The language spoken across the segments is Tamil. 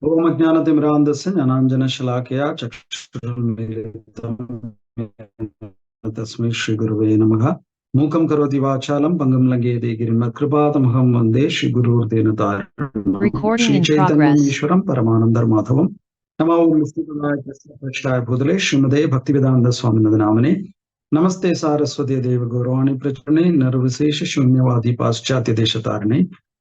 ओम अज्ञानतिमिरान्धस्य ज्ञानाञ्जनशलाकया चक्षुरुन्मीलितं तस्मै श्रीगुरुवे नमः। मूकं करोति वाचालं पङ्गुं लङ्घयते गिरिं यत्कृपातमहं वन्दे श्रीगुरुर्देवतारं श्रीचैतन्यम् ईश्वरं परमानन्दमाधवं नमो विष्णुपदाय भूतले श्रीमदे भक्तिवेदान्त स्वामिनद नामने। नमस्ते सारस्वती देव गौरवाणी प्रचरणे निर्विशेष शून्यवादी पाश्चात्य देशतारिणे।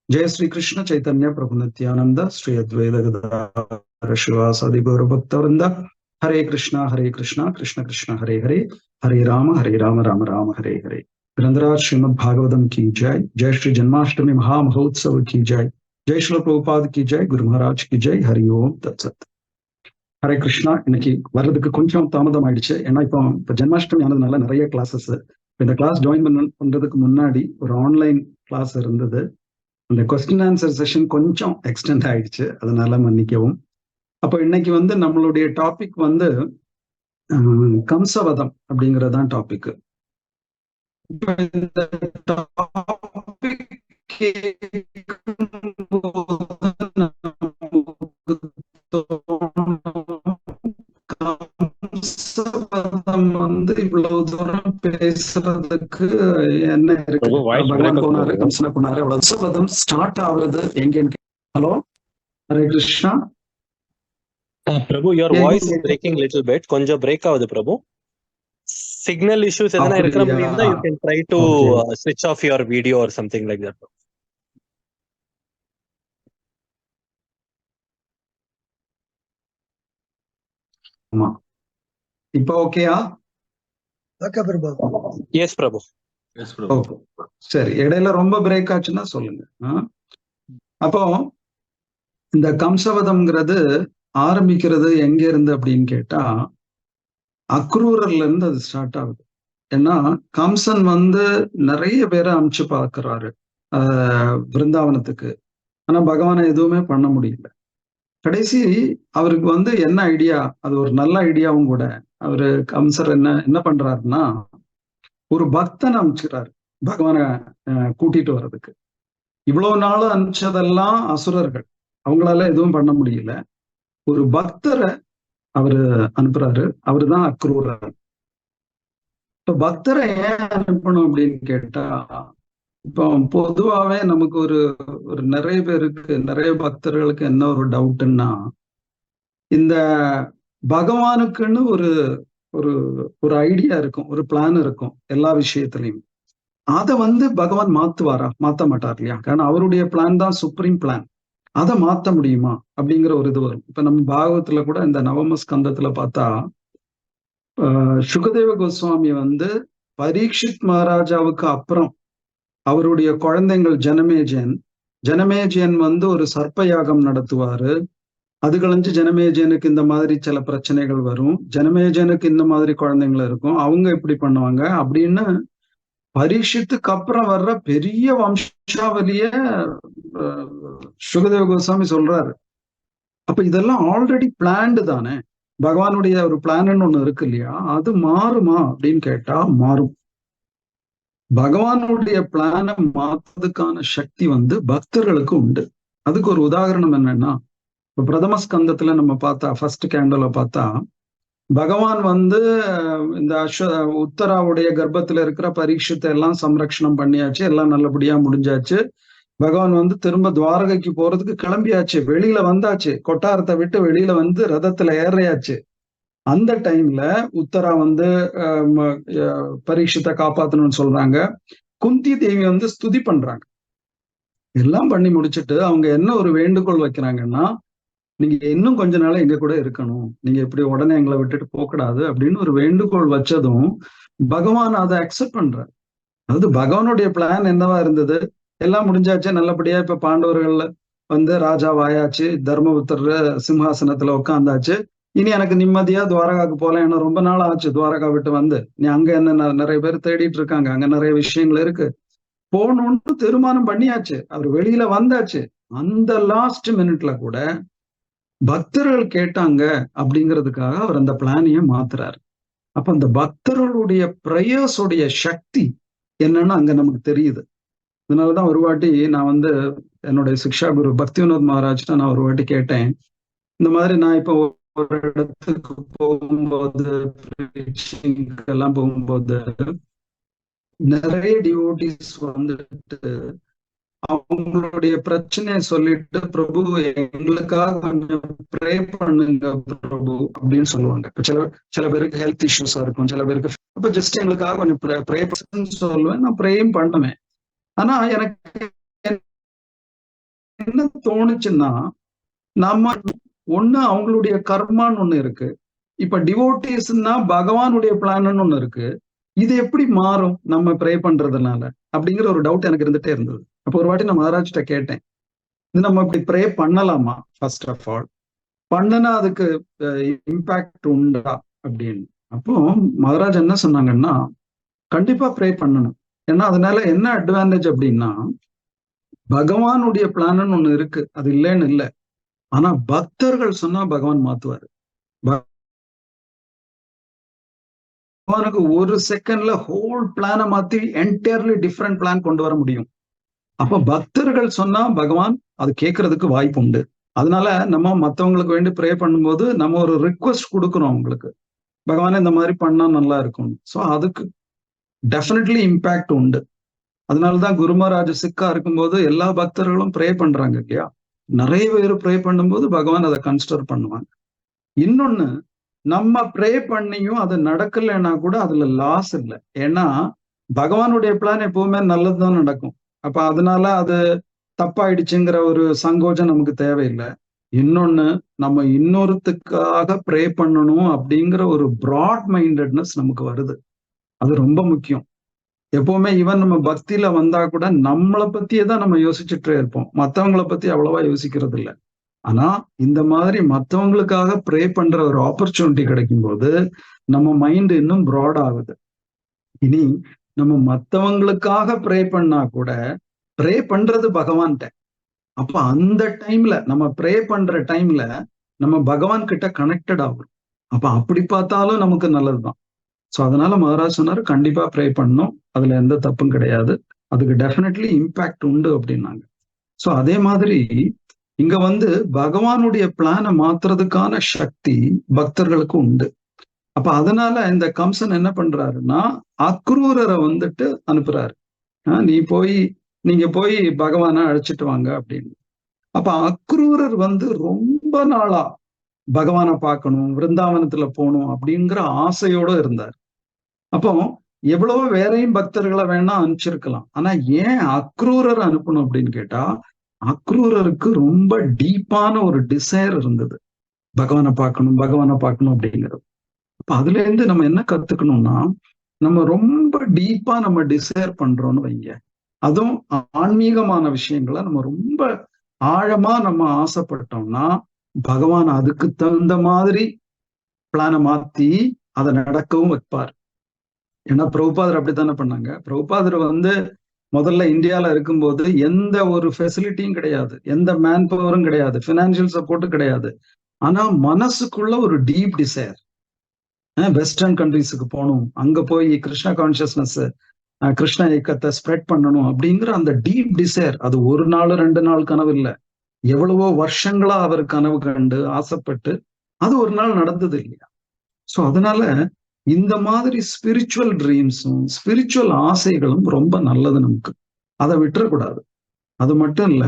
जय श्री कृष्ण चैतन्य प्रभु नित्यानंद श्री अद्वैत गदाधर शिवासादि गौर भक्तवृंद। हरे कृष्णा कृष्ण कृष्ण हरे हरे, हरे राम राम राम हरे हरे। ग्रंथराज श्रीमद् भागवतम की जय। जय श्री जन्माष्टमी महामहोत्सव की जय। जय श्री प्रभुपाद की जय। गुरु महाराज की जय। हरि ओम तत्सत। ஹரே கிருஷ்ணா. இன்னைக்கு வர்றதுக்கு கொஞ்சம் தாமதம் ஆயிடுச்சு. ஏன்னா இப்போ ஜென்மாஷ்டமி ஆனதுனால நிறைய கிளாஸஸ். இந்த கிளாஸ் ஜாயின் பண்றதுக்கு முன்னாடி ஒரு ஆன்லைன் கிளாஸ் இருந்தது. அந்த கொஸ்டின் ஆன்சர் செஷன் கொஞ்சம் எக்ஸ்டெண்ட் ஆயிடுச்சு, அதனால மன்னிக்கவும். அப்போ இன்னைக்கு நம்மளுடைய டாபிக் கம்சவதம் அப்படிங்கறதான் டாபிக். இவ்வளவு தூரம் பேசுறதுக்கு என்ன இருக்கு? பகவான் போனாரு, கம்சனை போனாரு, கம்சவதம் ஸ்டார்ட் ஆகுறது எங்கன்னு. Hello, Hare Krishna. Prabhu, your voice is breaking little bit. Konja break avudhu Prabhu. Signal issues edana irukra mudiyunda you can try to switch off your video or something like that. ஆமா, இப்போ ஓகேயா? ஓகே பிரபு. Yes Prabhu. Yes Prabhu. சரி, இடையில ரொம்ப பிரேக் ஆச்சுன்னா சொல்லுங்க. அப்போ இந்த கம்சவதம்ங்கிறது ஆரம்பிக்கிறது எங்க இருந்து அப்படின்னு கேட்டா, அக்ரூரர்ல இருந்து அது ஸ்டார்ட் ஆகுது. ஏன்னா கம்சன் நிறைய பேரை அனுப்பிச்சு பார்க்கிறாரு பிருந்தாவனத்துக்கு. ஆனா பகவானை எதுவுமே பண்ண முடியல. கடைசி அவருக்கு என்ன ஐடியா, அது ஒரு நல்ல ஐடியாவும் கூட. அவரு கம்சர் என்ன பண்றாருன்னா, ஒரு பக்தனை அனுப்பிச்சுக்கிறாரு பகவானை கூட்டிட்டு வர்றதுக்கு. இவ்வளவு நாள் அனுப்பிச்சதெல்லாம் அசுரர்கள், அவங்களால எதுவும் பண்ண முடியல. ஒரு பக்தரை அவரு அனுப்புறாரு, அவருதான் அக்ரூரர். இப்ப பக்தரை ஏன் அனுப்பணும் அப்படின்னு கேட்டா, இப்போ பொதுவாவே நமக்கு ஒரு நிறைய பேருக்கு, நிறைய பக்தர்களுக்கு என்ன ஒரு டவுட்னா, இந்த பகவானுக்குன்னு ஒரு ஒரு ஒரு ஐடியா இருக்கும், ஒரு பிளான் இருக்கும் எல்லா விஷயத்திலையும். அதை பகவான் மாத்துவாரா? மாத்த மாட்டார் இல்லையா? காரணம் அவருடைய பிளான் தான் சுப்ரீம் பிளான். அதை மாத்த முடியுமா அப்படிங்கிற ஒரு இது வரும். இப்ப நம்ம பாகவத்துல கூட இந்த நவம ஸ்கந்தத்துல பார்த்தா, சுகதேவ கோஸ்வாமி பரீட்சித் மகாராஜாவுக்கு அப்புறம் அவருடைய குழந்தைகள் ஜனமேஜயன் ஒரு சர்ப்ப யாகம் நடத்துவாரு. அது கழிஞ்சு ஜனமேஜயனுக்கு இந்த மாதிரி சில பிரச்சனைகள் வரும். ஜனமேஜயனுக்கு இந்த மாதிரி குழந்தைகள் இருக்கும், அவங்க இப்படி பண்ணுவாங்க அப்படின்னு பரீட்சித்துக்கு அப்புறம் வர்ற பெரிய வம்சாவளிய சுகதேவ கோஸ்வாமி சொல்றாரு. அப்ப இதெல்லாம் ஆல்ரெடி பிளான்டு தானே. பகவானுடைய ஒரு பிளான் ஒண்ணு இருக்கு இல்லையா? அது மாறுமா அப்படின்னு கேட்டா மாறும். பகவானுடைய பிளானை மாத்துறதுக்கான சக்தி பக்தர்களுக்கு உண்டு. அதுக்கு ஒரு உதாரணம் என்னன்னா, இப்ப பிரதம ஸ்கந்தத்துல நம்ம பார்த்தா, ஃபர்ஸ்ட் கேண்டல பார்த்தா, பகவான் இந்த உத்தராவுடைய கர்ப்பத்துல இருக்கிற பரீட்சத்தை எல்லாம் சம்ரக்ஷணம் பண்ணியாச்சு, எல்லாம் நல்லபடியா முடிஞ்சாச்சு. பகவான் திரும்ப துவாரகைக்கு போறதுக்கு கிளம்பியாச்சு, வெளியில வந்தாச்சு, கொட்டாரத்தை விட்டு வெளியில ரதத்துல ஏறையாச்சு. அந்த டைம்ல உத்தரா பரீட்சத்தை காப்பாத்தணும்னு சொல்றாங்க. குந்தி தேவி ஸ்துதி பண்றாங்க. எல்லாம் பண்ணி முடிச்சுட்டு அவங்க என்ன ஒரு வேண்டுகோள் வைக்கிறாங்கன்னா, நீங்க இன்னும் கொஞ்ச நாள் எங்க கூட இருக்கணும், நீங்க இப்படி உடனே எங்களை விட்டுட்டு போகக்கூடாது அப்படின்னு ஒரு வேண்டுகோள் வச்சதும் பகவான் அதை அக்செப்ட் பண்றாரு. அதாவது பகவானுடைய பிளான் என்னவா இருந்தது, எல்லாம் முடிஞ்சாச்சு, நல்லபடியா இப்ப பாண்டவர்கள்ல ராஜாவாயாச்சு, தர்மபுத்தர் சிம்ஹாசனத்துல உட்காந்தாச்சு, இனி எனக்கு நிம்மதியா துவாரகாவுக்கு போகலாம். ஏன்னா ரொம்ப நாள் ஆச்சு துவாரகா விட்டு நீ அங்க என்ன நிறைய பேர் தேடிட்டு இருக்காங்க, அங்க நிறைய விஷயங்கள் இருக்கு, போகணும்னு தீர்மானம் பண்ணியாச்சு. அவர் வெளியில வந்தாச்சு. அந்த லாஸ்ட் மினிட்ல கூட பக்தர்கள் கேட்டாங்க அப்படிங்கிறதுக்காக அவர் அந்த பிளானையே மாத்துறாரு. அப்ப அந்த பக்தர்களுடைய பிரேயர்ஸோடைய சக்தி என்னன்னு அங்க நமக்கு தெரியுது. அதனாலதான் ஒரு வாட்டி நான் என்னுடைய சிக்ஷா குரு பக்தி வினோத் மகாராஜ்ட்ட நான் ஒரு வாட்டி கேட்டேன், இந்த மாதிரி நான் இப்போ ஒரு இடத்துக்கு போகும்போது எல்லாம் போகும்போது நிறைய டிவோட்டிஸ் வந்துட்டு அவங்களுடைய பிரச்சனையை சொல்லிட்டு, பிரபு எங்களுக்காக கொஞ்சம் ப்ரே பண்ணுங்க பிரபு அப்படின்னு சொல்லுவாங்க. சில பேருக்கு ஹெல்த் இஷ்யூஸா இருக்கும், சில பேருக்கு அப்ப ஜஸ்ட் எங்களுக்காக கொஞ்சம் ப்ரே சொல்லுவேன், நான் ப்ரேயும் பண்ணுவேன். ஆனா எனக்கு என்ன தோணுச்சுன்னா, நம்ம ஒண்ணு அவங்களுடைய கர்மான்னு ஒண்ணு இருக்கு, இப்ப டிவோட்டிஸ்னா பகவானுடைய பிளான்னு ஒண்ணு இருக்கு. இது எப்படி மாறும் நம்ம ப்ரே பண்றதுனால அப்படிங்கிற ஒரு டவுட் எனக்கு இருந்துட்டே இருந்தது. அப்போ ஒரு வாட்டி நான் மகாராஜ்கிட்ட கேட்டேன், இது நம்ம இப்படி ப்ரே பண்ணலாமா, ஃபர்ஸ்ட் ஆஃப் ஆல் பண்ணுனா அதுக்கு இம்பாக்ட் உண்டா அப்படின்னு. அப்போ மகாராஜ் என்ன சொன்னாங்கன்னா, கண்டிப்பா ப்ரே பண்ணணும். ஏன்னா அதனால என்ன அட்வான்டேஜ் அப்படின்னா, பகவானுடைய பிளான்னு ஒண்ணு இருக்கு, அது இல்லைன்னு இல்லை. ஆனா பக்தர்கள் சொன்னா பகவான் மாத்துவாரு. பகவானுக்கு ஒரு செகண்ட்ல ஹோல் பிளானை மாத்தி என்டையர்லி டிஃப்ரெண்ட் பிளான் கொண்டு வர முடியும். அப்ப பக்தர்கள் சொன்னா பகவான் அது கேட்கறதுக்கு வாய்ப்பு உண்டு. அதனால நம்ம மத்தவங்களுக்கு வேண்டி ப்ரே பண்ணும்போது நம்ம ஒரு ரிக்வெஸ்ட் கொடுக்கணும் அவங்களுக்கு, பகவான் இந்த மாதிரி பண்ணா நல்லா இருக்கும். ஸோ அதுக்கு டெஃபினெட்லி இம்பாக்ட் உண்டு. அதனாலதான் குரு மகாராஜ் சிக்கா இருக்கும்போது எல்லா பக்தர்களும் ப்ரே பண்றாங்க இல்லையா, நிறைய பேர் ப்ரே பண்ணும்போது பகவான் அதை கன்சிடர் பண்ணுவாங்க. இன்னொன்னு, நம்ம ப்ரே பண்ணியும் அது நடக்கலைன்னா கூட அதுல லாஸ் இல்லை. ஏன்னா பகவானுடைய பிளான் எப்பவுமே நல்லதுதான் நடக்கும். அப்ப அதனால அது தப்பாயிடுச்சுங்கிற ஒரு சங்கோஜம் நமக்கு தேவையில்லை. இன்னொன்னு, நம்ம இன்னொருத்துக்காக ப்ரே பண்ணணும் அப்படிங்கிற ஒரு ப்ராட் மைண்டட்னஸ் நமக்கு வருது. அது ரொம்ப முக்கியம். எப்பவுமே ஈவன் நம்ம பக்தியில வந்தா கூட நம்மளை பத்தியே தான் நம்ம யோசிச்சுட்டே இருப்போம், மற்றவங்களை பத்தி அவ்வளவா யோசிக்கிறது இல்லை. ஆனா இந்த மாதிரி மற்றவங்களுக்காக ப்ரே பண்ற ஒரு ஆப்பர்ச்சுனிட்டி கிடைக்கும் போது நம்ம மைண்ட் இன்னும் ப்ராட் ஆகுது. இனி நம்ம மற்றவங்களுக்காக ப்ரே பண்ணா கூட ப்ரே பண்றது பகவான்கிட்ட. அப்ப அந்த டைம்ல நம்ம ப்ரே பண்ற டைம்ல நம்ம பகவான் கிட்ட கனெக்டட் ஆகும். அப்ப அப்படி பார்த்தாலும் நமக்கு நல்லதுதான். ஸோ அதனால மகாராஜ் சொன்னாரு, கண்டிப்பா ப்ரே பண்ணணும், அதுல எந்த தப்பும் கிடையாது, அதுக்கு டெஃபினெட்லி இம்பாக்ட் உண்டு அப்படின்னாங்க. ஸோ அதே மாதிரி இங்க வந்து பகவானுடைய பிளானை மாத்துறதுக்கான சக்தி பக்தர்களுக்கு உண்டு. அப்ப அதனால இந்த கம்சன் என்ன பண்றாருன்னா, அக்ரூரரை வந்துட்டு அனுப்புறாரு, நீங்க போய் பகவானை அழைச்சிட்டு வாங்க அப்படின்னு. அப்ப அக்ரூரர் வந்து ரொம்ப நாளா பகவானை பார்க்கணும், விருந்தாவனத்துல போகணும் அப்படிங்கிற ஆசையோட இருந்தார். அப்போ எவ்வளவோ வேறையும் பக்தர்களை வேணா அனுப்பிச்சிருக்கலாம், ஆனா ஏன் அக்ரூரர் அனுப்பணும் அப்படின்னு கேட்டா, அக்ரூரருக்கு ரொம்ப டீப்பான ஒரு டிசைர் இருந்தது, பகவானை பார்க்கணும் அப்படிங்கிறது. அப்ப அதுல இருந்து நம்ம என்ன கத்துக்கணும்னா, நம்ம ரொம்ப டீப்பா நம்ம டிசைர் பண்றோம்னு வைங்க, அதுவும் ஆன்மீகமான விஷயங்களை நம்ம ரொம்ப ஆழமா நம்ம ஆசைப்பட்டோம்னா பகவான் அதுக்கு தகுந்த மாதிரி பிளானை மாத்தி அதை நடக்கவும் வைப்பார். ஏன்னா பிரபுபாதர் அப்படித்தானே பண்ணாங்க. பிரபுபாதர் வந்து முதல்ல இந்தியால இருக்கும்போது எந்த ஒரு ஃபெசிலிட்டியும் கிடையாது, எந்த மேன் பவரும் கிடையாது, பினான்சியல் சப்போர்ட்டும் கிடையாது. ஆனா மனசுக்குள்ள ஒரு டீப் டிசைர், வெஸ்டர்ன் கண்ட்ரிஸுக்கு போகணும், அங்க போய் கிருஷ்ண கான்சியஸ்னஸ், கிருஷ்ண இயக்கத்தை ஸ்ப்ரெட் பண்ணணும் அப்படிங்கிற அந்த டீப் டிசைர், அது ஒரு நாள் 2 நாள் கனவு இல்லை, எவ்வளவோ வருஷங்களா அவர் கனவு கண்டு ஆசைப்பட்டு அது ஒரு நாள் நடந்தது இல்லையா. ஸோ அதனால இந்த மாதிரி ஸ்பிரிச்சுவல் ட்ரீம்ஸும் ஸ்பிரிச்சுவல் ஆசைகளும் ரொம்ப நல்லது நமக்கு, அதை விட்டுறக்கூடாது. அது மட்டும் இல்ல,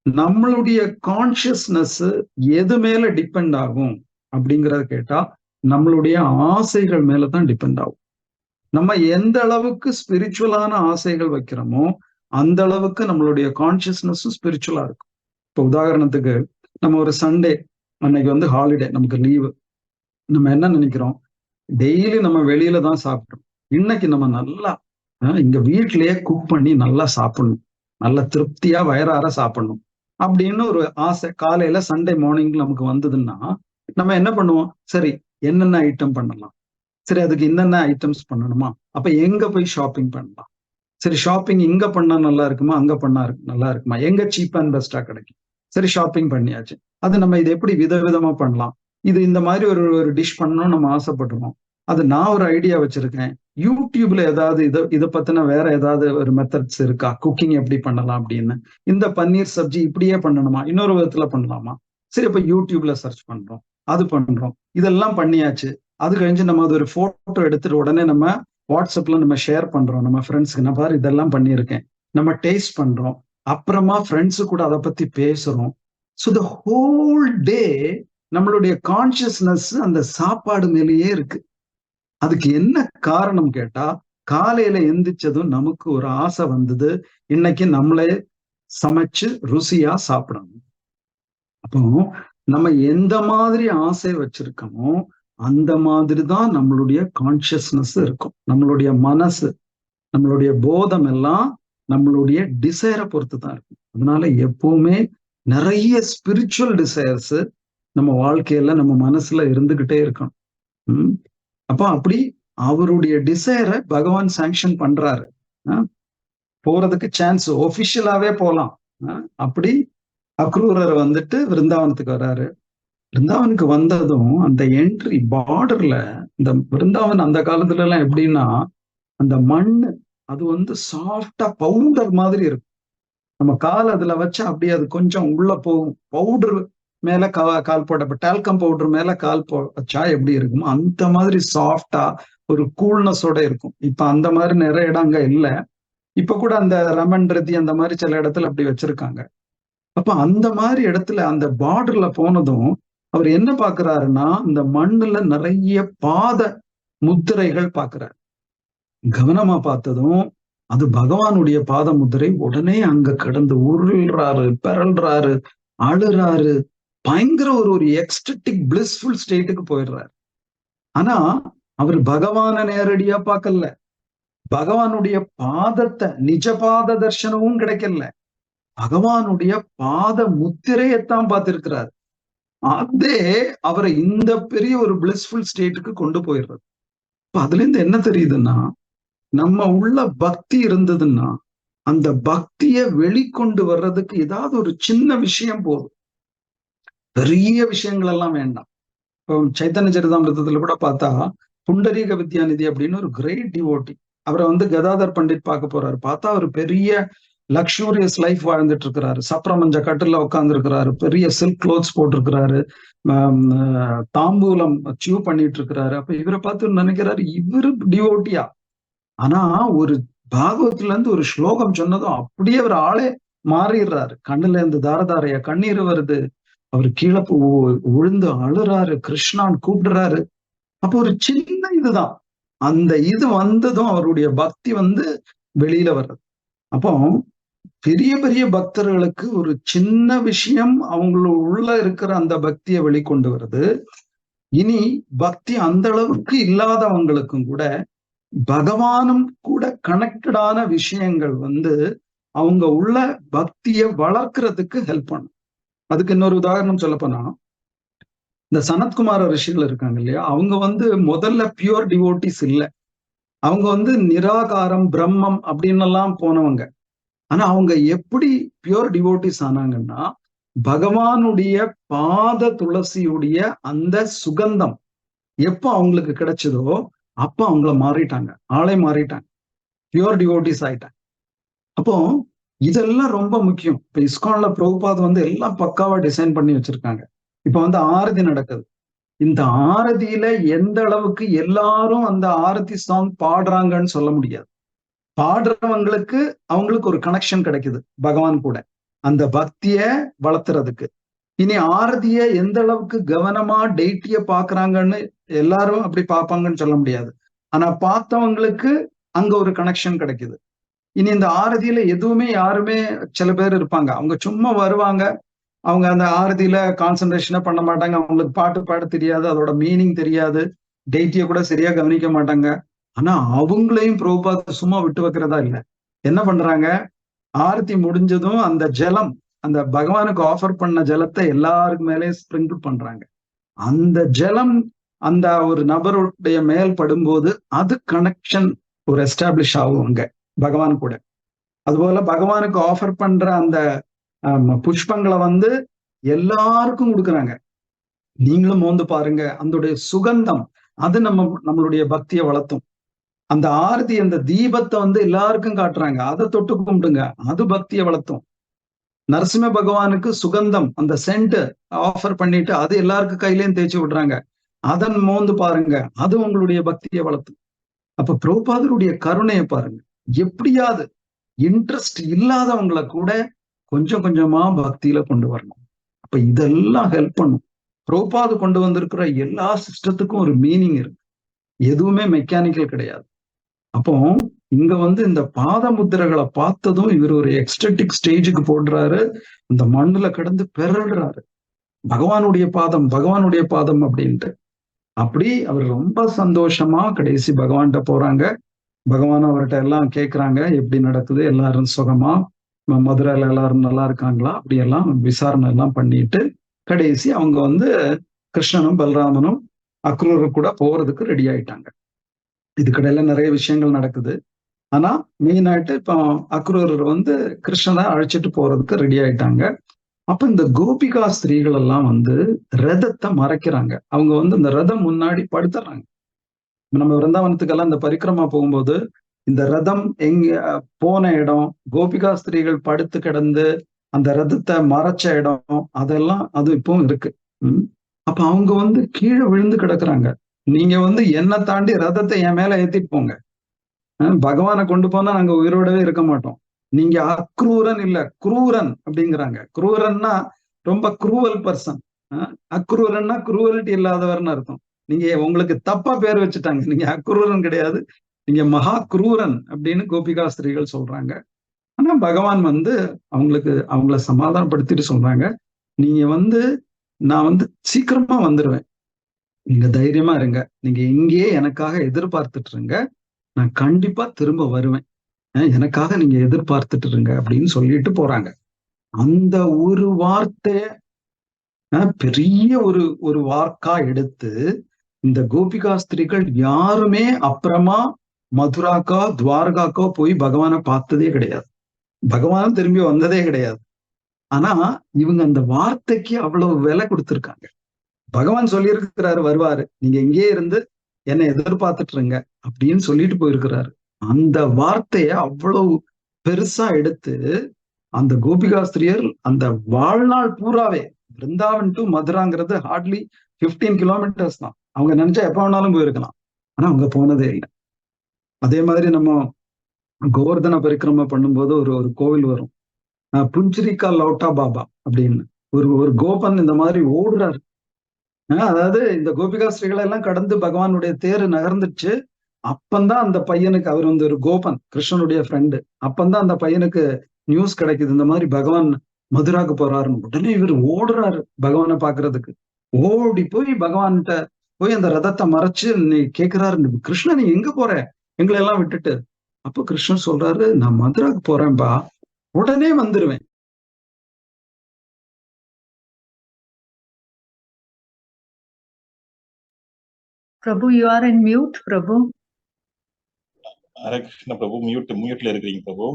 நம்மளுடைய கான்சியஸ்னஸ் எது மேல டிபெண்ட் ஆகும் அப்படிங்கிறத கேட்டா நம்மளுடைய ஆசைகள் மேலதான் டிபெண்ட் ஆகும். நம்ம எந்த அளவுக்கு ஸ்பிரிச்சுவலான ஆசைகள் வைக்கிறோமோ அந்த அளவுக்கு நம்மளுடைய கான்சியஸ்னஸும் ஸ்பிரிச்சுவலா இருக்கும். இப்போ உதாரணத்துக்கு, நம்ம ஒரு சண்டே அன்னைக்கு வந்து ஹாலிடே, நமக்கு லீவு, நம்ம என்ன நினைக்கிறோம், டெய்லி நம்ம வெளியில தான் சாப்பிட்டோம், இன்னைக்கு நம்ம நல்லா இங்க வீட்லயே குக் பண்ணி நல்லா சாப்பிடணும், நல்ல திருப்தியா வயிறார சாப்பிடணும் அப்படின்னு ஒரு ஆசை காலையில சண்டே மார்னிங் நமக்கு வந்ததுன்னா நம்ம என்ன பண்ணுவோம், சரி என்னென்ன ஐட்டம் பண்ணலாம், சரி அதுக்கு என்னென்ன ஐட்டம்ஸ் பண்ணணுமா, அப்ப எங்க போய் ஷாப்பிங் பண்ணலாம், சரி ஷாப்பிங் இங்க பண்ணா நல்லா இருக்குமா, அங்க பண்ணா நல்லா இருக்குமா, எங்க சீப் அண்ட் பெஸ்டா கிடைக்கும், சரி ஷாப்பிங் பண்ணியாச்சு, அது நம்ம இது எப்படி விதவிதமா பண்ணலாம், இது இந்த மாதிரி ஒரு டிஷ் பண்ணணும்னு நம்ம ஆசைப்பட்டுருவோம், அது நான் ஒரு ஐடியா வச்சிருக்கேன், யூடியூப்ல ஏதாவது இதை பத்தின வேற ஏதாவது ஒரு மெத்தட்ஸ் இருக்கா, குக்கிங் எப்படி பண்ணலாம் அப்படின்னு, இந்த பன்னீர் சப்ஜி இப்படியே பண்ணணுமா, இன்னொரு விதத்துல பண்ணலாமா, சரி, இப்ப யூடியூப்ல சர்ச் பண்றோம், அது பண்றோம், இதெல்லாம் பண்ணியாச்சு. அது கழிஞ்சு நம்ம அது ஒரு போட்டோ எடுத்துட்டு உடனே நம்ம வாட்ஸ்அப்ல நம்ம ஷேர் பண்றோம் நம்ம ஃப்ரெண்ட்ஸ்க்கு, நான் பாரு இதெல்லாம் பண்ணியிருக்கேன், நம்ம டேஸ்ட் பண்றோம், அப்புறமா ஃப்ரெண்ட்ஸு கூட அதை பத்தி பேசுறோம். ஸோ த ஹோல் டே நம்மளுடைய கான்சியஸ்னஸ் அந்த சாப்பாடு மேலேயே இருக்கு. அதுக்கு என்ன காரணம் கேட்டா, காலையில எந்திரிச்சதும் நமக்கு ஒரு ஆசை வந்தது, இன்னைக்கு நம்மளே சமைச்சு ருசியா சாப்பிடணும். அப்போ நம்ம எந்த மாதிரி ஆசை வச்சிருக்கோமோ அந்த மாதிரி தான் நம்மளுடைய கான்சியஸ்னஸ் இருக்கும். நம்மளுடைய மனசு, நம்மளுடைய போதம் எல்லாம் நம்மளுடைய டிசைரை பொறுத்து தான் இருக்கும். அதனால எப்பவுமே நிறைய ஸ்பிரிச்சுவல் டிசைர்ஸ் நம்ம வாழ்க்கையில நம்ம மனசுல இருந்துகிட்டே இருக்கணும். அப்போ அப்படி அவருடைய டிசைரை பகவான் சாங்ஷன் பண்றாரு. போறதுக்கு சான்ஸ் ஒபிஷியலாவே போலாம். அப்படி அக்ரூரர் வந்துட்டு விருந்தாவனத்துக்கு வர்றாரு. விருந்தாவனுக்கு வந்ததும் அந்த என்ட்ரி பார்டர்ல, இந்த விருந்தாவன் அந்த காலத்துல எல்லாம் எப்படின்னா, அந்த மண்ணு அது வந்து சாஃப்டா பவுடர் மாதிரி இருக்கும். நம்ம கால் அதுல வச்சா அப்படியே அது கொஞ்சம் உள்ள போகும். பவுடர் மேல கால் போட்ட டால்கம் பவுடர் மேல கால் வச்சா எப்படி இருக்குமோ அந்த மாதிரி சாஃப்டா ஒரு கூல்னஸோட இருக்கும். இப்ப அந்த மாதிரி நிறைய இடம் அங்க இல்ல. இப்ப கூட அந்த ரமன் ரதி அந்த மாதிரி சில இடத்துல அப்படி வச்சிருக்காங்க. அப்ப அந்த மாதிரி இடத்துல அந்த பார்டர்ல போனதும் அவர் என்ன பாக்குறாருன்னா, இந்த மண்ணுல நிறைய பாத முத்திரைகள் பாக்குறாரு. கவனமா பார்த்ததும் அது பகவானுடைய பாத முத்திரை. உடனே அங்க கிடந்து உருள்றாரு, பிறல்றாரு, அழுறாரு, பயங்கர ஒரு எக்ஸ்டட்டிக் பிளிஸ்ஃபுல் ஸ்டேட்டுக்கு போயிடுறாரு. ஆனா அவர் பகவான நேரடியா பார்க்கல, பகவானுடைய பாதத்தை நிஜ பாத தர்சனமும் கிடைக்கல, பகவானுடைய பாத முத்திரையத்தான் பார்த்திருக்கிறார். அதே அவரை இந்த பெரிய ஒரு பிளிஸ்ஃபுல் ஸ்டேட்டுக்கு கொண்டு போயிடுறது. இப்ப அதுல இருந்து என்ன தெரியுதுன்னா, நம்ம உள்ள பக்தி இருந்ததுன்னா அந்த பக்தியை வெளிக்கொண்டு வர்றதுக்கு ஏதாவது ஒரு சின்ன விஷயம் போதும், பெரிய விஷயங்கள் எல்லாம் வேண்டாம். இப்போ சைத்தன்ய சரிதாமிரதத்துல கூட பார்த்தா புண்டரீக வித்யாநிதி அப்படின்னு ஒரு கிரேட் டிவோட்டி, அவரை வந்து கதாதர் பண்டிட் பார்க்க போறாரு. பார்த்தா அவர் பெரிய லக்ஸூரியஸ் லைஃப் வாழ்ந்துட்டு இருக்கிறாரு, சப்ரமஞ்ச கட்டுல உட்கார்ந்து இருக்கிறாரு, பெரிய சில்க் க்ளோத்ஸ் போட்டிருக்கிறாரு, தாம்பூலம் சியூ பண்ணிட்டு இருக்கிறாரு. அப்ப இவரை பார்த்து நினைக்கிறாரு இவரு டிவோட்டியா. ஆனா ஒரு பாகவத்துல இருந்து ஒரு ஸ்லோகம் சொன்னதும் அப்படியே அவர் ஆளே மாறிடுறாரு. கண்ணுல இருந்து தாரதாரையா கண்ணீர் வருது, அவர் கீழே விழுந்து அழுறாரு, கிருஷ்ணான் கூப்பிடுறாரு. அப்போ ஒரு சின்ன இதுதான், அந்த இது வந்ததும் அவருடைய பக்தி வந்து வெளியில வர்றது. அப்போ பெரிய பெரிய பக்தர்களுக்கு ஒரு சின்ன விஷயம் அவங்கள உள்ள இருக்கிற அந்த பக்தியை வெளிக்கொண்டு வருது. இனி பக்தி அந்த அளவுக்கு இல்லாதவங்களுக்கும் கூட பகவானும் கூட கனெக்டடான விஷயங்கள் வந்து அவங்க உள்ள பக்தியை வளர்க்கறதுக்கு ஹெல்ப் பண்ணும். அதுக்கு இன்னொரு உதாரணம் சொல்லப்போனா, இந்த சனத்குமார ரிஷிகள் இருக்காங்க இல்லையா, அவங்க வந்து முதல்ல பியூர் டிவோட்டிஸ் இல்லை. அவங்க வந்து நிராகாரம் பிரம்மம் அப்படின்னு எல்லாம் போனவங்க. ஆனா அவங்க எப்படி பியூர் டிவோட்டிஸ் ஆனாங்கன்னா, பகவானுடைய பாத துளசியுடைய அந்த சுகந்தம் எப்ப அவங்களுக்கு கிடைச்சதோ அப்ப அவங்கள மாறிட்டாங்க, ஆளே மாறிட்டாங்க, பியூர் டிவோட்டிஸ் ஆயிட்டாங்க. அப்போ இதெல்லாம் ரொம்ப முக்கியம். இப்ப இஸ்கான்ல பிரபுபாத் வந்து எல்லாம் பக்காவா டிசைன் பண்ணி வச்சிருக்காங்க. இப்ப வந்து ஆரதி நடக்குது. இந்த ஆரதியில எந்த அளவுக்கு எல்லாரும் அந்த ஆரதி சாங் பாடுறாங்கன்னு சொல்ல முடியாது. பாடுறவங்களுக்கு அவங்களுக்கு ஒரு கனெக்ஷன் கிடைக்குது பகவான் கூட, அந்த பக்திய வளர்த்துறதுக்கு. இனி ஆரதிய எந்த அளவுக்கு கவனமா டெய்ட்டிய பாக்குறாங்கன்னு எல்லாரும் அப்படி பார்ப்பாங்கன்னு சொல்ல முடியாது. ஆனா பார்த்தவங்களுக்கு அங்க ஒரு கனெக்ஷன் கிடைக்குது. இனி இந்த ஆரதியில எதுவுமே யாருமே சில பேர் இருப்பாங்க, அவங்க சும்மா வருவாங்க, அவங்க அந்த ஆரதியில கான்சென்ட்ரேஷனே பண்ண மாட்டாங்க, அவங்களுக்கு பாட்டு பாட தெரியாது, அதோட மீனிங் தெரியாது, டெய்ட்டிய கூட சரியா கவனிக்க மாட்டாங்க. ஆனா அவங்களையும் பிரபுபாத் சும்மா விட்டு வைக்கிறதா இல்லை. என்ன பண்றாங்க, ஆரத்தி முடிஞ்சதும் அந்த ஜலம், அந்த பகவானுக்கு ஆஃபர் பண்ண ஜலத்தை எல்லாருக்கு மேலேயும் ஸ்ப்ரிங்கிள் பண்றாங்க. அந்த ஜலம் அந்த ஒரு நபருடைய மேல் படும்போது அது கனெக்ஷன் ஒரு எஸ்டாப்ளிஷ் ஆகும் அங்க பகவான் கூட. அதுபோல பகவானுக்கு ஆஃபர் பண்ற அந்த புஷ்பங்களை வந்து எல்லாருக்கும் கொடுக்குறாங்க. நீங்களும் மோந்து பாருங்க, அதோடைய சுகந்தம் அது நம்மளுடைய பக்தியை வளர்த்தும். அந்த ஆரதி அந்த தீபத்தை வந்து எல்லாருக்கும் காட்டுறாங்க, அதை தொட்டு கும்பிடுங்க, அது பக்தியை வளர்த்தும். நரசிம்ம பகவானுக்கு சுகந்தம் அந்த சென்ட் ஆஃபர் பண்ணிட்டு அது எல்லாருக்கும் கையிலயும் தேய்ச்சி விடுறாங்க. அதன் மோந்து பாருங்க, அது உங்களுடைய பக்தியை வளர்த்து. அப்ப பிரபுபாதருடைய கருணையை பாருங்க, எப்படியாவது இன்ட்ரெஸ்ட் இல்லாதவங்களை கூட கொஞ்சம் கொஞ்சமா பக்தியில கொண்டு வரணும். அப்ப இதெல்லாம் ஹெல்ப் பண்ணும். பிரபுபாது கொண்டு வந்திருக்கிற எல்லா சிஸ்டத்துக்கும் ஒரு மீனிங் இருக்கு, எதுவுமே மெக்கானிக்கல் கிடையாது. அப்போ இங்க இந்த பாத முத்திரைகளை பார்த்ததும் இவர் ஒரு எக்ஸ்டட்டிக் ஸ்டேஜுக்கு போடுறாரு, அந்த மண்ணுல கிடந்து பெறல்றாரு, பகவானுடைய பாதம் பகவானுடைய பாதம் அப்படின்ட்டு. அப்படி அவர் ரொம்ப சந்தோஷமா கடைசி பகவான்கிட்ட போறாங்க. பகவான் அவர்கிட்ட எல்லாம் கேட்கிறாங்க, எப்படி நடக்குது, எல்லாரும் சுகமா, மதுரையில எல்லாரும் நல்லா இருக்காங்களா, அப்படி எல்லாம் விசாரணை எல்லாம் பண்ணிட்டு கடைசி அவங்க கிருஷ்ணனும் பலராமனும் அக்ரூர் கூட போறதுக்கு ரெடி ஆயிட்டாங்க. இதுக்கடையில நிறைய விஷயங்கள் நடக்குது. ஆனா மெயின் ஆயிட்டு இப்போ அக்ரூர் கிருஷ்ணனை அழைச்சிட்டு போறதுக்கு ரெடி ஆயிட்டாங்க. அப்ப இந்த கோபிகா ஸ்திரீகள் எல்லாம் ரதத்தை மறைக்கிறாங்க. அவங்க இந்த ரதம் முன்னாடி படுத்துறாங்க. நம்ம விருந்தாவனத்துக்கெல்லாம் இந்த பரிக்கிரமா போகும்போது இந்த ரதம் எங்க போன இடம், கோபிகா ஸ்திரீகள் படுத்து கிடந்து அந்த ரதத்தை மறைச்ச இடம், அதெல்லாம் அது இப்போ இருக்கு. அப்ப அவங்க கீழே விழுந்து கிடக்குறாங்க. நீங்க என்னை தாண்டி ரதத்தை என் மேல ஏத்திட்டு போங்க, பகவானை கொண்டு போனா நாங்க உயிரோடவே இருக்க மாட்டோம். நீங்க அக்ரூரன் இல்ல குரூரன் அப்படிங்கிறாங்க. குரூரன்னா ரொம்ப குரூவல் பர்சன், அக்ரூரன்னா குரூவலிட்டி இல்லாதவர்னு அர்த்தம். நீங்க உங்களுக்கு தப்பா பேர் வச்சுட்டாங்க, நீங்க அக்ரூரன் கிடையாது, நீங்க மகா குரூரன் அப்படின்னு கோபிகா ஸ்திரீகள் சொல்றாங்க. ஆனா பகவான் அவங்கள சமாதானப்படுத்திட்டு சொல்றாங்க, நீங்க நான் சீக்கிரமா வந்துடுவேன், நீங்க தைரியமா இருங்க, நீங்க இங்கேயே எனக்காக எதிர்பார்த்துட்டு இருங்க, நான் கண்டிப்பா திரும்ப வருவேன், எனக்காக நீங்க எதிர்பார்த்துட்டு இருங்க அப்படின்னு சொல்லிட்டு போறாங்க. அந்த ஒரு வார்த்தைய பெரிய ஒரு வாக்கா எடுத்து இந்த கோபிகா ஸ்திரீகள் யாருமே அப்புறமா மதுராக்கோ துவாரகாக்கோ போய் பகவானை பார்த்ததே கிடையாது, பகவானும் திரும்பி வந்ததே கிடையாது. ஆனா இவங்க அந்த வார்த்தைக்கு அவ்வளவு விலை கொடுத்திருக்காங்க. பகவான் சொல்லியிருக்கிறாரு வருவாரு, நீங்க இங்கே இருந்து என்னை எதிர்பார்த்துட்டு இருங்க அப்படின்னு சொல்லிட்டு போயிருக்கிறாரு. அந்த வார்த்தைய அவ்வளவு பெருசா எடுத்து அந்த கோபிகா ஸ்திரீயர் அந்த வாழ்நாள் பூராவே, பிருந்தாவன் டு மதுராங்கிறது ஹார்ட்லி 15 கிலோமீட்டர்ஸ் தான், அவங்க நினைச்சா எப்ப வேணாலும் போயிருக்கலாம், ஆனா அவங்க போனதே இல்லை. அதே மாதிரி நம்ம கோவர்தன பரிக்கிரம பண்ணும்போது ஒரு கோவில் வரும், புஞ்சிரிகா லௌட்டா பாபா அப்படின்னு. ஒரு கோபன் இந்த மாதிரி ஓடுறாரு. அதாவது இந்த கோபிகா ஸ்ரீகளை எல்லாம் கடந்து பகவானுடைய தேரு நகர்ந்துச்சு. அப்பந்தான் அந்த பையனுக்கு, அவர் ஒரு கோபன், கிருஷ்ணனுடைய ஃப்ரெண்டு, அப்பந்தான் அந்த பையனுக்கு நியூஸ் கிடைக்குது, இந்த மாதிரி பகவான் மதுராக்கு போறாருன்னு. உடனே இவர் ஓடுறாரு பகவானை பாக்குறதுக்கு. ஓடி போய் பகவான்கிட்ட போய் அந்த ரதத்தை மறைச்சு நீ கேட்கிறாரு, கிருஷ்ணன் நீ எங்க போற எங்களை எல்லாம் விட்டுட்டு? அப்போ கிருஷ்ணன் சொல்றாரு, நான் மதுராக்கு போறேன்பா, உடனே வந்துருவேன். Prabhu, you are in mute, Prabhu. Hare Krishna, Prabhu. Mute le irukking, Prabhu.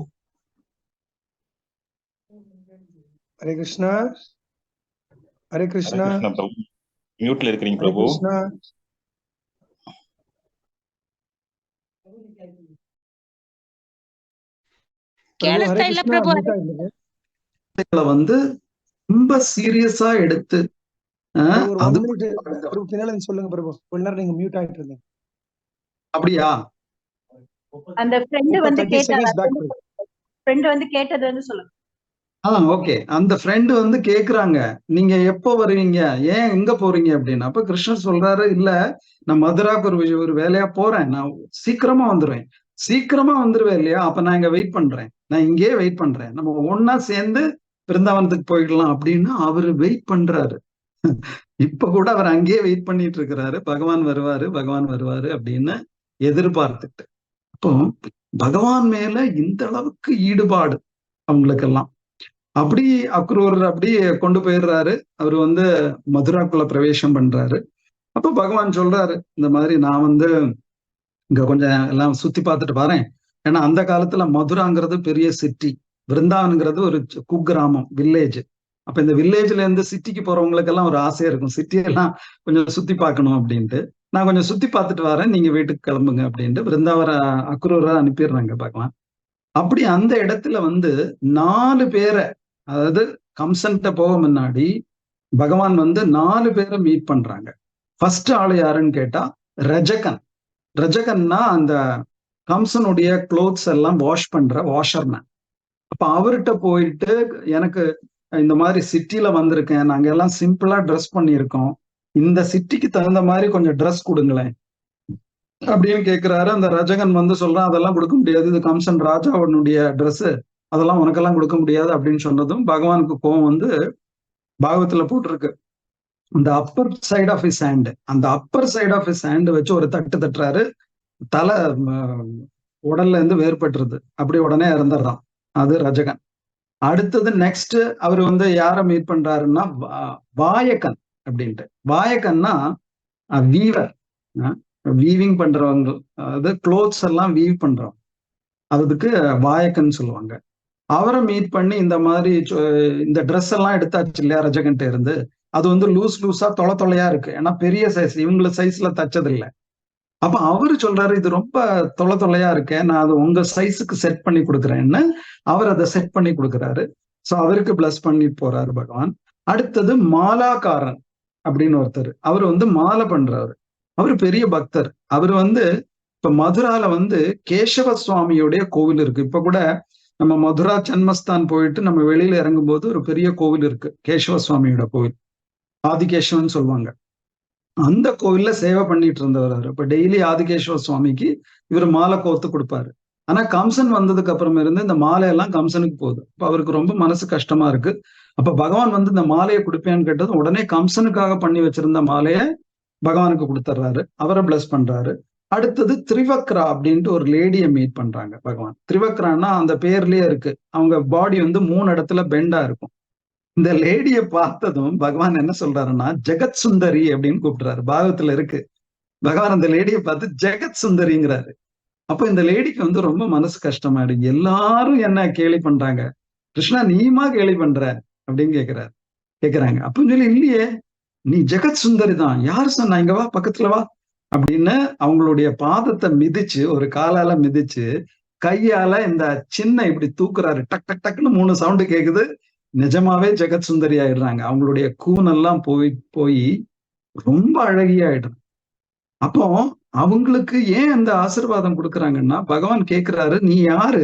Hare Krishna. Hare Krishna. Hare Krishna, Prabhu. Mute le irukking, Prabhu. Hare Krishna. கேளுஸ்தா இல்ல பிரபு. ரொம்ப சீரியஸா எடுத்து அது பின்னால சொல்லுங்க பிரபு, கொஞ்ச நேரம் நீங்க மியூட் ஆயிட்டு இருந்தீங்க. அப்படியா? அந்த ஃப்ரெண்ட் கேட்டது சொல்லுங்க. ஓகே. அந்த ஃப்ரெண்டு கேக்குறாங்க, நீங்க எப்போ வருவீங்க, ஏன் எங்க போறீங்க அப்படின்னு. அப்ப கிருஷ்ணர் சொல்றாரு, இல்ல நான் மதுராக்கு ஒரு வேலையா போறேன், நான் சீக்கிரமா வந்துருவேன். சீக்கிரமா வந்துருவேன் இல்லையா, அப்ப நான் இங்க வெயிட் பண்றேன், நான் இங்கேயே வெயிட் பண்றேன், நம்ம ஒன்னா சேர்ந்து பிருந்தாவனத்துக்கு போயிடலாம் அப்படின்னு அவரு வெயிட் பண்றாரு. இப்ப கூட அவர் அங்கேயே வெயிட் பண்ணிட்டு இருக்கிறாரு, பகவான் வருவாரு அப்படின்னு எதிர்பார்த்துட்டு. அப்போ பகவான் மேல இந்த அளவுக்கு ஈடுபாடு அவங்களுக்கெல்லாம். அப்படி அக்ரூர் அப்படி கொண்டு போயிடுறாரு. அவரு மதுராக்குள்ள பிரவேசம் பண்றாரு. அப்போ பகவான் சொல்றாரு, இந்த மாதிரி நான் இங்க கொஞ்சம் எல்லாம் சுத்தி பார்த்துட்டு வரேன். ஏன்னா அந்த காலத்துல மதுராங்கிறது பெரிய சிட்டி, விருந்தாவனுங்கிறது ஒரு குக்கிராமம், வில்லேஜ். அப்ப இந்த வில்லேஜ்ல இருந்து சிட்டிக்கு போறவங்களுக்கு எல்லாம் ஒரு ஆசையா இருக்கும், சிட்டியெல்லாம் கொஞ்சம் சுத்தி பார்க்கணும் அப்படின்ட்டு. நான் கொஞ்சம் சுத்தி பார்த்துட்டு வரேன், நீங்க வீட்டுக்கு கிளம்புங்க அப்படின்ட்டு விருந்தாவர அக்ரூரா அனுப்பிடுறாங்க பகவான். அப்படி அந்த இடத்துல 4 பேரை அதாவது கம்சன்ட்ட போக முன்னாடி பகவான் வந்து 4 பேரை மீட் பண்றாங்க. ஃபர்ஸ்ட் ஆளு யாருன்னு கேட்டா ரஜகன். ரஜகன்னா அந்த கம்சனுடைய கிளோத்ஸ் எல்லாம் வாஷ் பண்ற வாஷர்மேன். அப்ப அவர்கிட்ட போயிட்டு, எனக்கு இந்த மாதிரி சிட்டில வந்திருக்கேன், நாங்க எல்லாம் சிம்பிளா ட்ரெஸ் பண்ணியிருக்கோம், இந்த சிட்டிக்கு தகுந்த மாதிரி கொஞ்சம் ட்ரெஸ் கொடுங்களேன் அப்படின்னு கேட்கிறாரு. அந்த ரஜகன் வந்து சொல்றான், அதெல்லாம் கொடுக்க முடியாது, இது கம்சன் ராஜாவுடைய ட்ரெஸ், அதெல்லாம் உனக்கெல்லாம் கொடுக்க முடியாது அப்படின்னு சொன்னதும் பகவானுக்கு கோவம் வந்து, பாகவத்துல போட்டிருக்கு, அந்த upper side of his hand, அந்த upper side of his hand வச்சு ஒரு தட்டு தட்டுறாரு. தலை உடல்ல இருந்து வேறுபட்டுருது. அப்படி உடனே இறந்துடுறான். அது ரஜகன். அடுத்தது நெக்ஸ்ட் அவர் வந்து யாரை மீட் பண்றாருன்னா வாயக்கன் அப்படின்ட்டு. வாயக்கன்னா வீவர், வீவிங் பண்றவங்க, அதாவது கிளோத்ஸ் எல்லாம் வீவ் பண்றவங்க, அதுக்கு வாயக்கன் சொல்லுவாங்க. அவரை மீட் பண்ணி இந்த மாதிரி இந்த ட்ரெஸ் எல்லாம் எடுத்தாச்சு இல்லையா ரஜகன்ட்ட இருந்து, அது வந்து லூஸா தொலையா இருக்கு, ஏன்னா பெரிய சைஸ், இவங்கள சைஸ்ல தச்சது இல்லை. அப்ப அவரு சொல்றாரு, இது ரொம்ப தொலையா இருக்கேன், நான் அது உங்க சைஸுக்கு செட் பண்ணி கொடுக்குறேன்னு அவர் அதை செட் பண்ணி கொடுக்குறாரு. ஸோ அவருக்கு பிளஸ் பண்ணிட்டு போறாரு பகவான். அடுத்தது மாலாக்காரன் அப்படின்னு ஒருத்தர், அவர் வந்து மாலை பண்றாரு. அவர் பெரிய பக்தர். அவர் வந்து இப்ப மதுரால வந்து கேசவ சுவாமியுடைய கோவில் இருக்கு. இப்ப கூட நம்ம மதுரா ஜன்மஸ்தான் போயிட்டு நம்ம வெளியில இறங்கும் போது ஒரு பெரிய கோவில் இருக்கு, கேசவ சுவாமியோட கோவில், ஆதிகேசவன் சொல்லுவாங்க. அந்த கோவில்ல சேவை பண்ணிட்டு இருந்தவர். இப்ப டெய்லி ஆதிகேஸ்வர சுவாமிக்கு இவர் மாலை கோத்து கொடுப்பாரு. ஆனா கம்சன் வந்ததுக்கு அப்புறம் இருந்து இந்த மாலையெல்லாம் கம்சனுக்கு போகுது. இப்ப அவருக்கு ரொம்ப மனசு கஷ்டமா இருக்கு. அப்ப பகவான் வந்து இந்த மாலையை கொடுப்பேன்னு கேட்டது உடனே கம்சனுக்காக பண்ணி வச்சிருந்த மாலையை பகவானுக்கு கொடுத்துட்றாரு. அவரை பிளஸ் பண்றாரு. அடுத்தது திரிவக்ரா அப்படின்ட்டு ஒரு லேடியை மீட் பண்றாங்க பகவான். திரிவக்ரான்னா அந்த பேர்லயே இருக்கு, அவங்க பாடி வந்து 3 இடத்துல பெண்டா இருக்கும். இந்த லேடியை பார்த்ததும் பகவான் என்ன சொல்றாருன்னா ஜெகத் சுந்தரி அப்படின்னு கூப்பிடுறாரு. பாகவத்துல இருக்கு, பகவான் அந்த லேடியை பார்த்து ஜெகத் சுந்தரிங்கிறாரு. அப்ப இந்த லேடிக்கு வந்து ரொம்ப மனசு கஷ்டமாயிடுங்க, எல்லாரும் என்ன கேலி பண்றாங்க, கிருஷ்ணா நீமா கேலி பண்ற அப்படின்னு கேக்குறாங்க. அப்பன்னு சொல்லி, இல்லையே நீ ஜெகத் சுந்தரி தான், யாரு சொன்னா, இங்க வா பக்கத்துல வா அப்படின்னு அவங்களுடைய பாதத்தை மிதிச்சு, ஒரு காலால மிதிச்சு கையால இந்த சின்ன இப்படி தூக்குறாரு. டக் டக் டக்குன்னு 3 சவுண்டு கேக்குது. நிஜமாவே ஜெகத் சுந்தரி ஆயிடுறாங்க. அவங்களுடைய கூனெல்லாம் போய் ரொம்ப அழகியாயிடுறாங்க. அப்போ அவங்களுக்கு ஏன் அந்த ஆசீர்வாதம் கொடுக்குறாங்கன்னா பகவான் கேட்கிறாரு, நீ யாரு?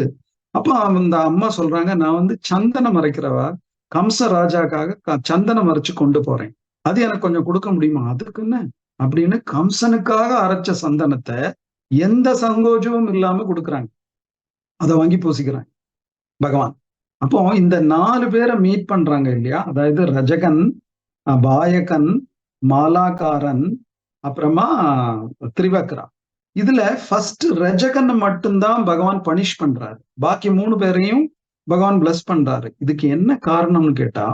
அப்போ அந்த அம்மா சொல்றாங்க, நான் வந்து சந்தனம் மறைக்கிறவா, கம்ச ராஜாக்காக சந்தனம் மறைச்சு கொண்டு போறேன், அது எனக்கு கொஞ்சம் கொடுக்க முடியுமா? அதுக்குன்னு அப்படின்னு கம்சனுக்காக அரைச்ச சந்தனத்தை எந்த சங்கோஜமும் இல்லாம கொடுக்குறாங்க. அதை வாங்கி பூசிக்கிறாங்க பகவான். அப்போ இந்த 4 பேரை மீட் பண்றாங்க இல்லையா, அதாவது ரஜகன், பாயகன், மாலாக்காரன், அப்புறமா திரிவக்ரா. இதுல ஃபர்ஸ்ட் ரஜகன் மட்டும்தான் பகவான் பனிஷ் பண்றாரு, பாக்கி 3 பேரையும் பகவான் பிளஸ் பண்றாரு. இதுக்கு என்ன காரணம்னு கேட்டா,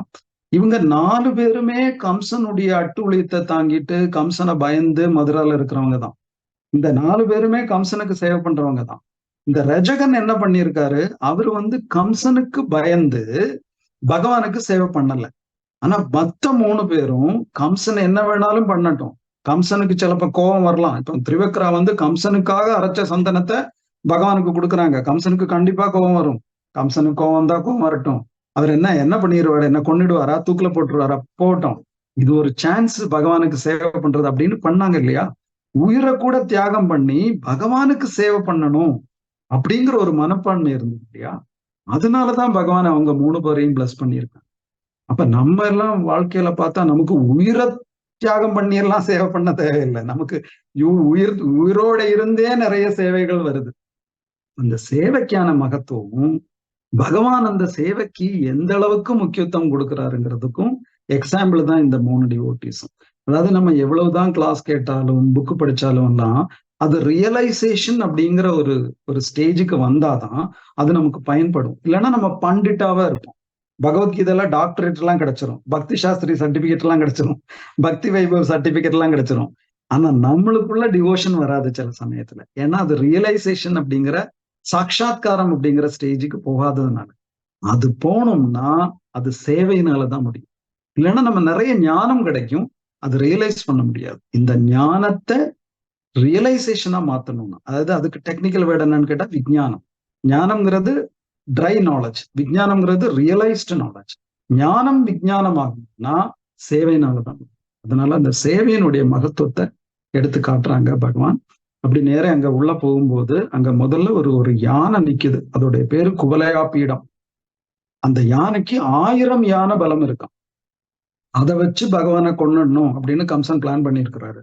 இவங்க 4 பேருமே கம்சனுடைய அட்டுழியத்தை தாங்கிட்டு கம்சனை பயந்து மதுரால இருக்கிறவங்க தான். இந்த 4 பேருமே கம்சனுக்கு சேவை பண்றவங்க தான். இந்த ரஜகன் என்ன பண்ணியிருக்காரு, அவர் வந்து கம்சனுக்கு பயந்து பகவானுக்கு சேவை பண்ணல. ஆனா மத்த 3 பேரும் கம்சன் என்ன வேணாலும் பண்ணட்டும், கம்சனுக்கு சிலப்ப கோபம் வரலாம். இப்போ திரிவக்ரா வந்து கம்சனுக்காக அரைச்ச சந்தனத்தை பகவானுக்கு கொடுக்குறாங்க, கம்சனுக்கு கண்டிப்பா கோபம் வரும். கம்சனுக்கு கோபம் தான், கோபம் வரட்டும், அவர் என்ன பண்ணிடுவாரு, என்ன கொன்னிடுவாரா, தூக்கில போட்டுருவாரா, போட்டோம், இது ஒரு சான்ஸ் பகவானுக்கு சேவை பண்றது அப்படின்னு பண்ணாங்க இல்லையா. உயிரை கூட தியாகம் பண்ணி பகவானுக்கு சேவை பண்ணணும் அப்படிங்கிற ஒரு மனப்பான்மை இருந்தது இல்லையா. அதனாலதான் பகவான் அவங்க 3 பேரையும் பிளஸ் பண்ணியிருக்காங்க. அப்ப நம்ம எல்லாம் வாழ்க்கையில பார்த்தா நமக்கு உயிரை தியாகம் பண்ணி எல்லாம் சேவை பண்ண தேவையில்லை, நமக்கு உயிரோட இருந்தே நிறைய சேவைகள் வருது. அந்த சேவைக்கான மகத்துவம் பகவான் அந்த சேவைக்கு எந்த அளவுக்கு முக்கியத்துவம் கொடுக்குறாருங்கிறதுக்கும் எக்ஸாம்பிள் தான் இந்த 3 டிவோட்டிஸும். அதாவது நம்ம எவ்வளவுதான் கிளாஸ் கேட்டாலும் புக்கு படிச்சாலும் எல்லாம் அது ரியலைசேஷன் அப்படிங்கிற ஒரு ஸ்டேஜுக்கு வந்தாதான் அது நமக்கு பயன்படும். இல்லைன்னா நம்ம பண்டிட்டாவா இருப்போம். பகவத்கீதையில டாக்டரேட் எல்லாம் கிடைச்சிரும், பக்தி சாஸ்திரி சர்டிபிகேட் எல்லாம் கிடைச்சிரும், பக்தி வைபவ் சர்டிபிகேட் எல்லாம் கிடைச்சிரும். ஆனா நம்மளுக்குள்ள டிவோஷன் வராது சில சமயத்துல. ஏன்னா அது ரியலைசேஷன் அப்படிங்கிற சாட்சாத்காரம் அப்படிங்கிற ஸ்டேஜுக்கு போகாததுனால. அது போனோம்னா அது சேவையினாலதான் முடியும். இல்லைன்னா நம்ம நிறைய ஞானம் கிடைக்கும், அது ரியலைஸ் பண்ண முடியாது. இந்த ஞானத்தை ரியலைசேஷனா மாத்தணும்னா, அதாவது அதுக்கு டெக்னிக்கல் வேர்டு என்னன்னு கேட்டா விஞ்ஞானம். ஞானம்ங்கிறது ட்ரை நாலேஜ். விஞ்ஞானம்ங்கிறது ரியலைஸ்டு நாலேஜ். ஞானம் விஞ்ஞானம் ஆகும்னா சேவையினாலதான். அதனால அந்த சேவையினுடைய மகத்துவத்தை எடுத்து காட்டுறாங்க பகவான். அப்படி நேரம் அங்க உள்ள போகும்போது அங்க முதல்ல ஒரு யானை நிக்குது. அதோடைய பேரு குவலயா பீடம். அந்த யானைக்கு 1000 யானை பலம் இருக்கான். அதை வச்சு பகவானை கொண்டுடணும் அப்படின்னு கம்சன் பிளான் பண்ணியிருக்கிறாரு.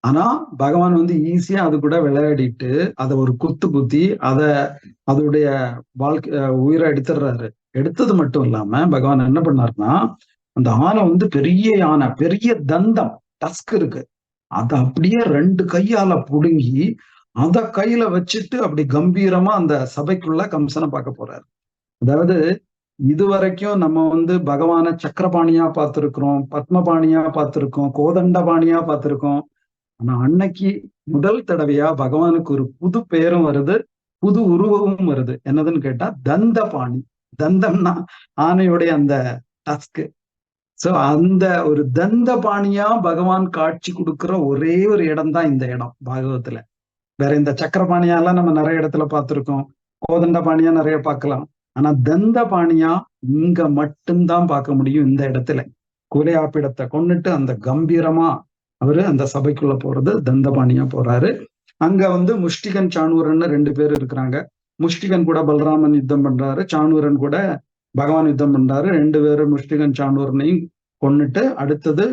ஆனா பகவான் வந்து ஈஸியா அது கூட விளையாடிட்டு அதை ஒரு குத்தி அதோடைய உயிரை எடுத்துடுறாரு. எடுத்தது மட்டும் இல்லாம பகவான் என்ன பண்ணாருன்னா, அந்த ஆனை வந்து பெரிய யானை, பெரிய தந்தம், டஸ்க் இருக்கு. அதை அப்படியே 2 கையால புடுங்கி அத கையில வச்சுட்டு அப்படி கம்பீரமா அந்த சபைக்குள்ள கம்சனை பார்க்க போறாரு. அதாவது இதுவரைக்கும் நம்ம வந்து பகவான சக்கரபாணியா பார்த்திருக்கிறோம், பத்மபாணியா பார்த்திருக்கோம், கோதண்டபாணியா பார்த்திருக்கோம். ஆனா அன்னைக்கு முதல் தடவையா பகவானுக்கு ஒரு புது பெயரும் வருது, புது உருவமும் வருது. என்னதுன்னு கேட்டா தந்தபாணி. தந்தம்னா ஆனையுடைய அந்த டஸ்க். சோ அந்த ஒரு தந்தபாணியா பகவான் காட்சி கொடுக்கிற ஒரே ஒரு இடம் தான் இந்த இடம் பாகவத்துல. வேற இந்த சக்கரபாணியாலாம் நம்ம நிறைய இடத்துல பார்த்திருக்கோம், கோதண்டபாணியா நிறைய பார்க்கலாம். ஆனா தந்தபாணியா இங்க மட்டும்தான் பார்க்க முடியும் இந்த இடத்துல. குவலயாபீடத்தை கொண்டுட்டு அந்த கம்பீரமா அவரு அந்த சபைக்குள்ள போறது தந்தபாணியா போறாரு. அங்க வந்து முஷ்டிகன் சாணூரன் 2 பேர் இருக்கிறாங்க. முஷ்டிகன் கூட பலராமன் யுத்தம் பண்றாரு, சாணூரன் கூட பகவான் யுத்தம் பண்றாரு. 2 பேரும் முஷ்டிகன் சாணூரனையும் கொண்டுட்டு அடுத்தது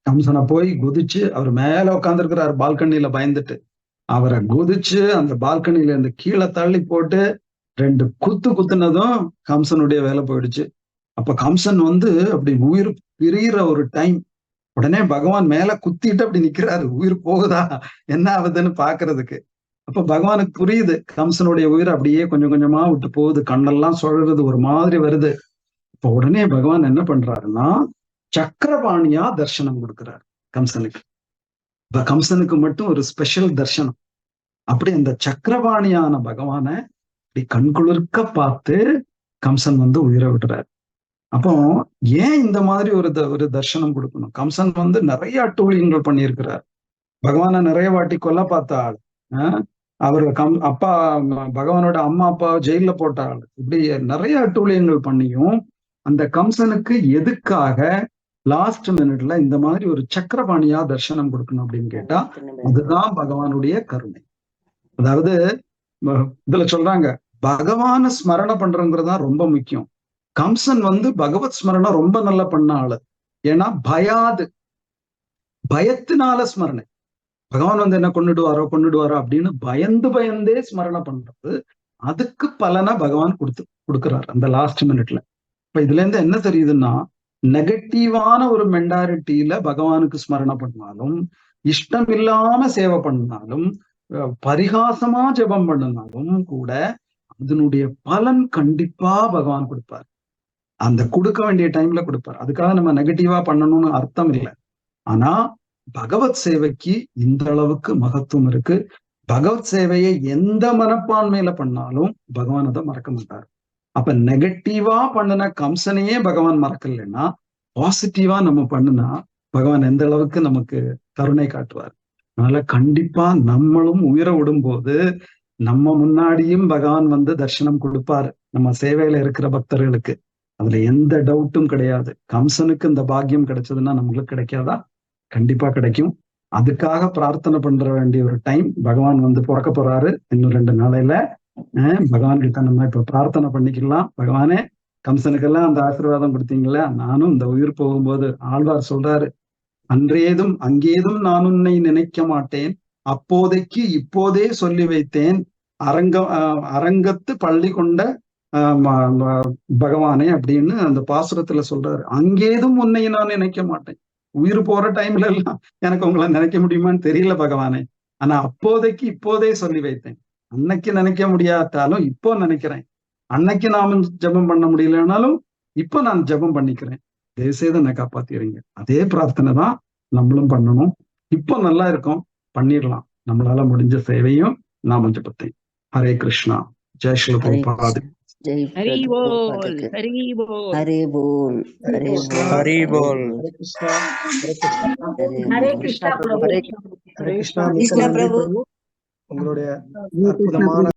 கம்சனை போய் குதிச்சு அவர் மேல உட்காந்துருக்கிறாரு பால்கனியில பயந்துட்டு. அவரை குதிச்சு அந்த பால்கனியில இருந்து கீழே தள்ளி போட்டு 2 குத்துனதும் கம்சனுடைய வேலை போயிடுச்சு. அப்ப கம்சன் வந்து அப்படி உயிர் பிரிகிற ஒரு டைம், உடனே பகவான் மேல குத்திட்டு அப்படி நிக்கிறாரு. உயிர் போகுதா என்ன ஆகுதுன்னு பாக்குறதுக்கு. அப்ப பகவானுக்கு புரியுது கம்சனுடைய உயிர் அப்படியே கொஞ்சம் கொஞ்சமா விட்டு போகுது, கண்ணெல்லாம் சுழறது, ஒரு மாதிரி வருது. இப்ப உடனே பகவான் என்ன பண்றாருன்னா சக்கரபாணியா தர்சனம் கொடுக்கிறார் கம்சனுக்கு. இப்ப கம்சனுக்கு மட்டும் ஒரு ஸ்பெஷல் தர்சனம். அப்படி அந்த சக்கரபாணியான பகவானை இப்படி கண்குளிர்க்க பார்த்து கம்சன் வந்து உயிரை விடுறாரு. அப்போ ஏன் இந்த மாதிரி ஒரு தர்சனம் கொடுக்கணும்? கம்சன் வந்து நிறைய அட்டூழியங்கள் பண்ணியிருக்கிறார். பகவானை நிறைய வாட்டி கொல்ல பார்த்த ஆள். அவர் அப்பா பகவானோட அம்மா அப்பா ஜெயில போட்ட ஆள். இப்படி நிறைய அட்டூழியங்கள் பண்ணியும் அந்த கம்சனுக்கு எதுக்காக லாஸ்ட் மினிட்ல இந்த மாதிரி ஒரு சக்கரபாணியா தர்சனம் கொடுக்கணும் அப்படின்னு கேட்டா அதுதான் பகவானுடைய கருணை. அதாவது இதுல சொல்றாங்க பகவான ஸ்மரண பண்றதுதான் ரொம்ப முக்கியம். கம்சன் வந்து பகவத் ஸ்மரணம் ரொம்ப நல்லா பண்ண ஆளு. ஏன்னா பயத்தினால ஸ்மரணை. பகவான் வந்து என்ன கொண்டுடுவாரோ அப்படின்னு பயந்தே ஸ்மரணை பண்றது. அதுக்கு பலனை பகவான் கொடுக்குறாரு அந்த லாஸ்ட் மினிட்ல. இப்ப இதுல இருந்து என்ன தெரியுதுன்னா, நெகட்டிவான ஒரு மென்டாலிட்டியில பகவானுக்கு ஸ்மரணை பண்ணாலும், இஷ்டம் இல்லாம சேவை பண்ணாலும், பரிகாசமா ஜெபம் பண்ணினாலும் கூட அதனுடைய பலன் கண்டிப்பா பகவான் கொடுப்பார். அந்த கொடுக்க வேண்டிய டைம்ல கொடுப்பார். அதுக்காக நம்ம நெகட்டிவா பண்ணணும்னு அர்த்தம் இல்லை. ஆனா பகவத் சேவைக்கு இந்த அளவுக்கு மகத்துவம் இருக்கு. பகவத் சேவையை எந்த மனப்பான்மையில பண்ணாலும் பகவான் அதை மறக்க மாட்டார். அப்ப நெகட்டிவா பண்ணின கம்சனையே பகவான் மறக்கலைன்னா, பாசிட்டிவா நம்ம பண்ணுனா பகவான் எந்த அளவுக்கு நமக்கு கருணை காட்டுவார். அதனால கண்டிப்பா நம்மளும் உயிரை விடும்போது நம்ம முன்னாடியும் பகவான் வந்து தர்சனம் கொடுப்பாரு நம்ம சேவையில இருக்கிற பக்தர்களுக்கு. அதுல எந்த டவுட்டும் கிடையாது. கம்சனுக்கு இந்த பாக்கியம் கிடைச்சதுன்னா நம்மளுக்கு கிடைக்காதா? கண்டிப்பா கிடைக்கும். அதுக்காக பிரார்த்தனை பண்ற வேண்டிய ஒரு டைம். பகவான் வந்து பிறக்க போறாரு இன்னும் 2 நாளையில. பகவான் கிட்ட நம்ம இப்ப பிரார்த்தனை பண்ணிக்கலாம். பகவானே, கம்சனுக்கெல்லாம் அந்த ஆசீர்வாதம் கொடுத்தீங்களா, நானும் இந்த உயிர் போகும்போது ஆழ்வார் சொல்றாரு, அன்றேதும் அங்கேதும் நான் உன்னை நினைக்க மாட்டேன், அப்போதைக்கு இப்போதே சொல்லி வைத்தேன், அரங்கத்து பள்ளி கொண்ட பகவானே அப்படின்னு அந்த பாசுரத்துல சொல்றாரு. அங்கேதும் உன்னை நான் நினைக்க மாட்டேன். உயிர் போற டைம்ல எல்லாம் எனக்கு உங்களை நினைக்க முடியுமான்னு தெரியல பகவானே. ஆனா அப்போதைக்கு இப்போதே சொல்லி வைத்தேன். அன்னைக்கு நினைக்க முடியாட்டாலும் இப்போ நினைக்கிறேன். அன்னைக்கு நாம ஜெபம் பண்ண முடியலனாலும் இப்போ நான் ஜெபம் பண்ணிக்கிறேன். தயவுசெய்து என்னை காப்பாத்திடுறீங்க. அதே பிரார்த்தனை தான் நம்மளும் பண்ணணும். இப்போ நல்லா இருக்கும், பண்ணிடலாம். நம்மளால முடிஞ்ச சேவையும் நாம ஜெபத்தையும். ஹரே கிருஷ்ணா. ஜெய் ஸ்ரீ பிரபுபாத். हरि बोल हरि बोल हरे बोल हरे हरि बोल हरे कृष्णा हरे कृष्णा प्रभु. हरे कृष्णा कृष्णा प्रभु. உங்களுடைய அற்புதமான